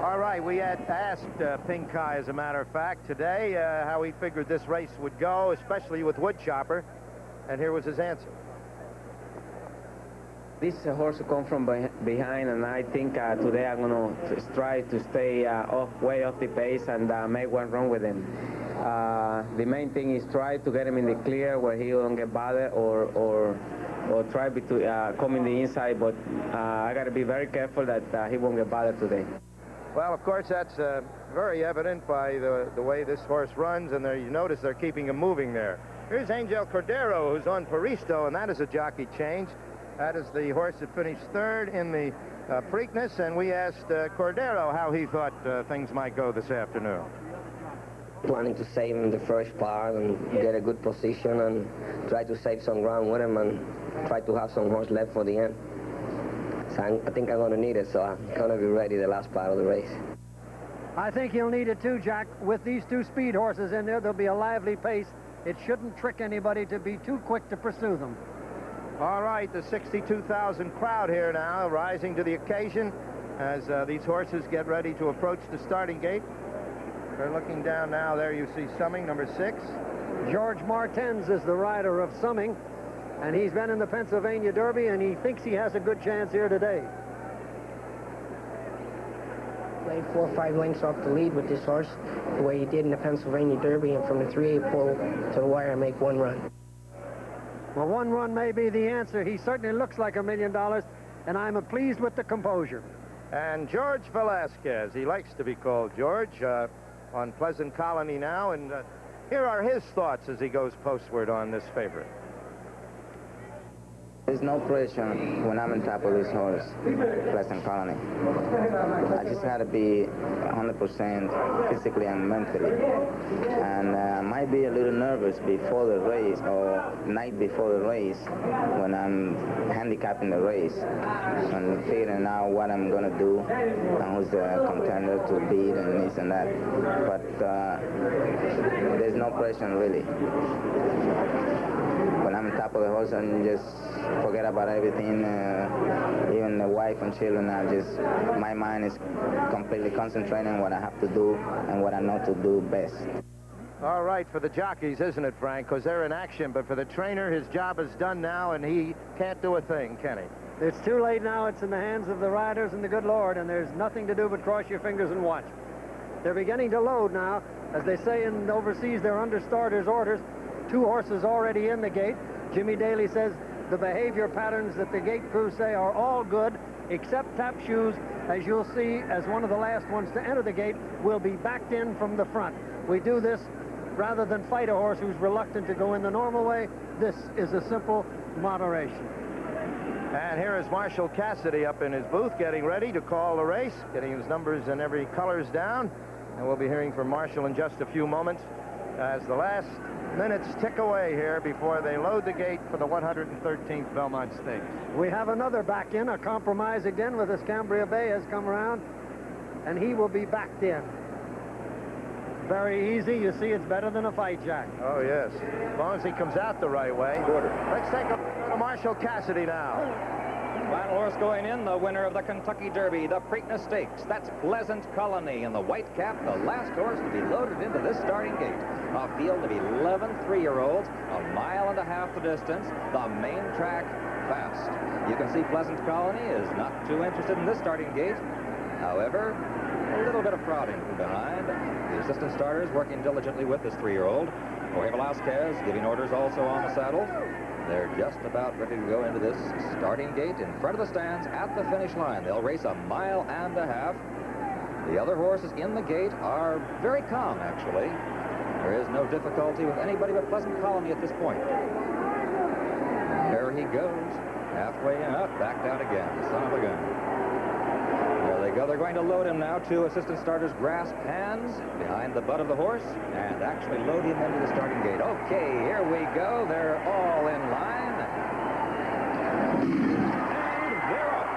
All right, we had asked Pink Eye, as a matter of fact, today how he figured this race would go, especially with Woodchopper, and here was his answer. This horse come from behind, and I think today I'm going to try to stay way off the pace and make one run with him. The main thing is try to get him in the clear where he don't get bothered, or try to come in the inside, but I got to be very careful that he won't get bothered today. Well, of course, that's very evident by the way this horse runs, and there you notice they're keeping him moving there. Here's Angel Cordero, who's on Paristo, and that is a jockey change. That is the horse that finished third in the Preakness, and we asked Cordero how he thought things might go this afternoon. Planning to save him the first part and get a good position and try to save some ground with him and try to have some horse left for the end. So I think I'm going to need it, so I'm going to be ready the last part of the race. I think he'll need it too, Jack. With these two speed horses in there, there'll be a lively pace. It shouldn't trick anybody to be too quick to pursue them. All right, the 62,000 crowd here now, rising to the occasion as these horses get ready to approach the starting gate. They're looking down now. There you see Summing, number 6. George Martens is the rider of Summing, and he's been in the Pennsylvania Derby, and he thinks he has a good chance here today. Played 4 or 5 lengths off the lead with this horse, the way he did in the Pennsylvania Derby, and from the 3/8 pole to the wire, make one run. Well, one run may be the answer. He certainly looks like $1 million, and I'm pleased with the composure. And George Velasquez, he likes to be called George, on Pleasant Colony now, and here are his thoughts as he goes postward on this favorite. There's no pressure when I'm on top of this horse, Pleasant Colony. I just got to be 100% physically and mentally. And I might be a little nervous before the race or night before the race when I'm handicapping the race. So I'm figuring out what I'm going to do and who's the contender to beat and this and that. But there's no pressure really. When I'm on top of the horse, and just forget about everything, even the wife and children. My mind is completely concentrating on what I have to do and what I know to do best. All right, for the jockeys, isn't it, Frank? Because they're in action, but for the trainer, his job is done now, and he can't do a thing, can he? It's too late now. It's in the hands of the riders and the good Lord, and there's nothing to do but cross your fingers and watch. They're beginning to load now. As they say in overseas, they're under starters' orders. 2 horses already in the gate. Jimmy Daly says the behavior patterns that the gate crew say are all good, except Tap Shoes, as you'll see, as one of the last ones to enter the gate, will be backed in from the front. We do this rather than fight a horse who's reluctant to go in the normal way. This is a simple moderation. And here is Marshall Cassidy up in his booth getting ready to call the race, getting his numbers and every colors down. And we'll be hearing from Marshall in just a few moments as the last minutes tick away here before they load the gate for the 113th Belmont Stakes. We have another back in, a compromise again with this Cambria Bay has come around, and he will be backed in. Very easy. You see, it's better than a fight, Jack. Oh, yes. As long as he comes out the right way. Let's take a look at Marshall Cassidy now. Final horse going in, the winner of the Kentucky Derby, the Preakness Stakes. That's Pleasant Colony in the white cap, the last horse to be loaded into this starting gate. A field of 11 3-year-olds, 1.5 miles the distance, the main track fast. You can see Pleasant Colony is not too interested in this starting gate. However, a little bit of crowding from behind. The assistant starters working diligently with this 3-year-old. Jorge Velasquez giving orders also on the saddle. They're just about ready to go into this starting gate in front of the stands at the finish line. They'll race 1.5 miles. The other horses in the gate are very calm, actually. There is no difficulty with anybody but Pleasant Colony at this point. There he goes. Halfway in, up, back down again. Son of a gun. There they go. They're going to load him now. 2 assistant starters grasp hands behind the butt of the horse and actually load him into the starting gate. Okay, here we go. They're all in line. And they're up.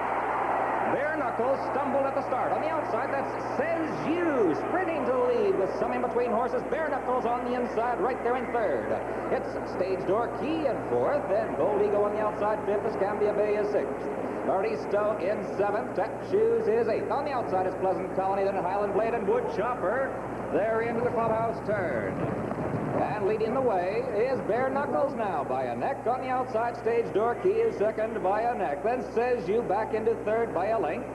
They're not Knuckles stumbled at the start. On the outside, that's Says You, sprinting to the lead with some in between horses. Bare Knuckles on the inside, right there in third. It's Stage Door Key in fourth, then Bold Eagle on the outside fifth, Escambia Bay is sixth. Baristo in seventh, Tap Shoes is eighth. On the outside is Pleasant Colony, then Highland Blade and Wood Chopper. They're into the clubhouse turn. And leading the way is Bare Knuckles now by a neck. On the outside, Stage Door Key is second by a neck. Then Says You back into third by a length.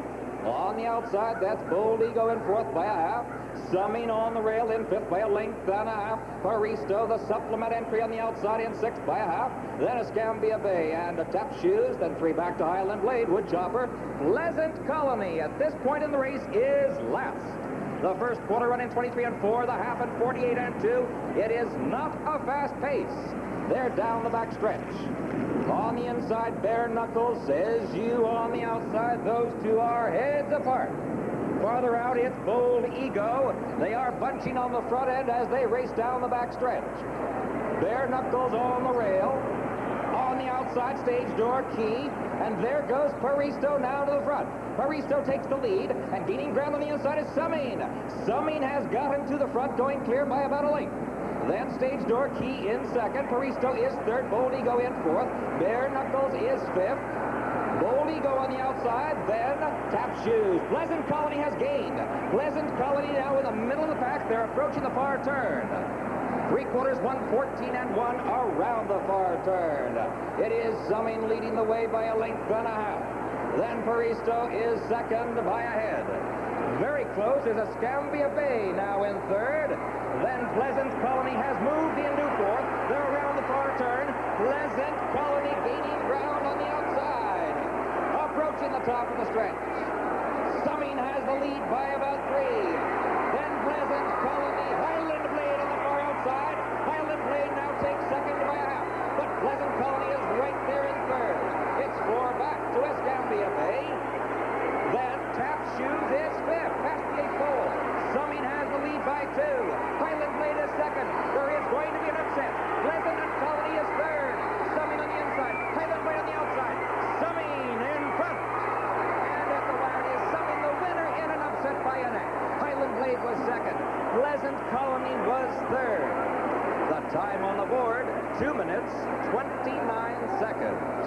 On the outside, that's Bold Ego in fourth by a half. Summing on the rail in fifth by a length and a half. Paristo, the supplement entry on the outside in sixth by a half. Then Escambia Bay and a Tap Shoes. Then three back to Highland Blade, Wood Chopper. Pleasant Colony at this point in the race is last. The first quarter run in 23 and 4, the half in 48 and 2. It is not a fast pace. They're down the back stretch. On the inside, Bare Knuckles, Says You on the outside. Those two are heads apart. Farther out, it's Bold Ego. They are bunching on the front end as they race down the back stretch. Bare Knuckles on the rail. On the outside, Stage Door Key. And there goes Paristo now to the front. Paristo takes the lead, and gaining ground on the inside is Summing. Summing has got him to the front, going clear by about a length. Then Stage Door Key in second. Paristo is third. Bold Ego in fourth. Bare Knuckles is fifth. Bold Ego on the outside. Then Tap Shoes. Pleasant Colony has gained. Pleasant Colony now in the middle of the pack. They're approaching the far turn. Three quarters, 1:14 and 1 around the far turn. It is Summing leading the way by a length and a half. Then Paristo is second by a head. Very close is Escambia Bay now in third. Then Pleasant Colony has moved into fourth. They're around the far turn. Pleasant Colony gaining ground on the outside. Approaching the top of the stretch. Summing has the lead by about 3. Then Pleasant Colony, Highland Blade on the far outside. Highland Blade now takes second by a half. But Pleasant Colony is right there in third. It's 4 back to Escambia Bay. Then Tap Shoes is fifth, past the 8th pole. Summing has the lead by 2. Highland Blade is second. There is going to be an upset. Pleasant Colony is third. Summing on the inside. Highland Blade on the outside. Summing in front. And at the wire is Summing the winner in an upset by a neck. Highland Blade was second. Pleasant Colony was third. The time on the board, 2 minutes, 29 seconds.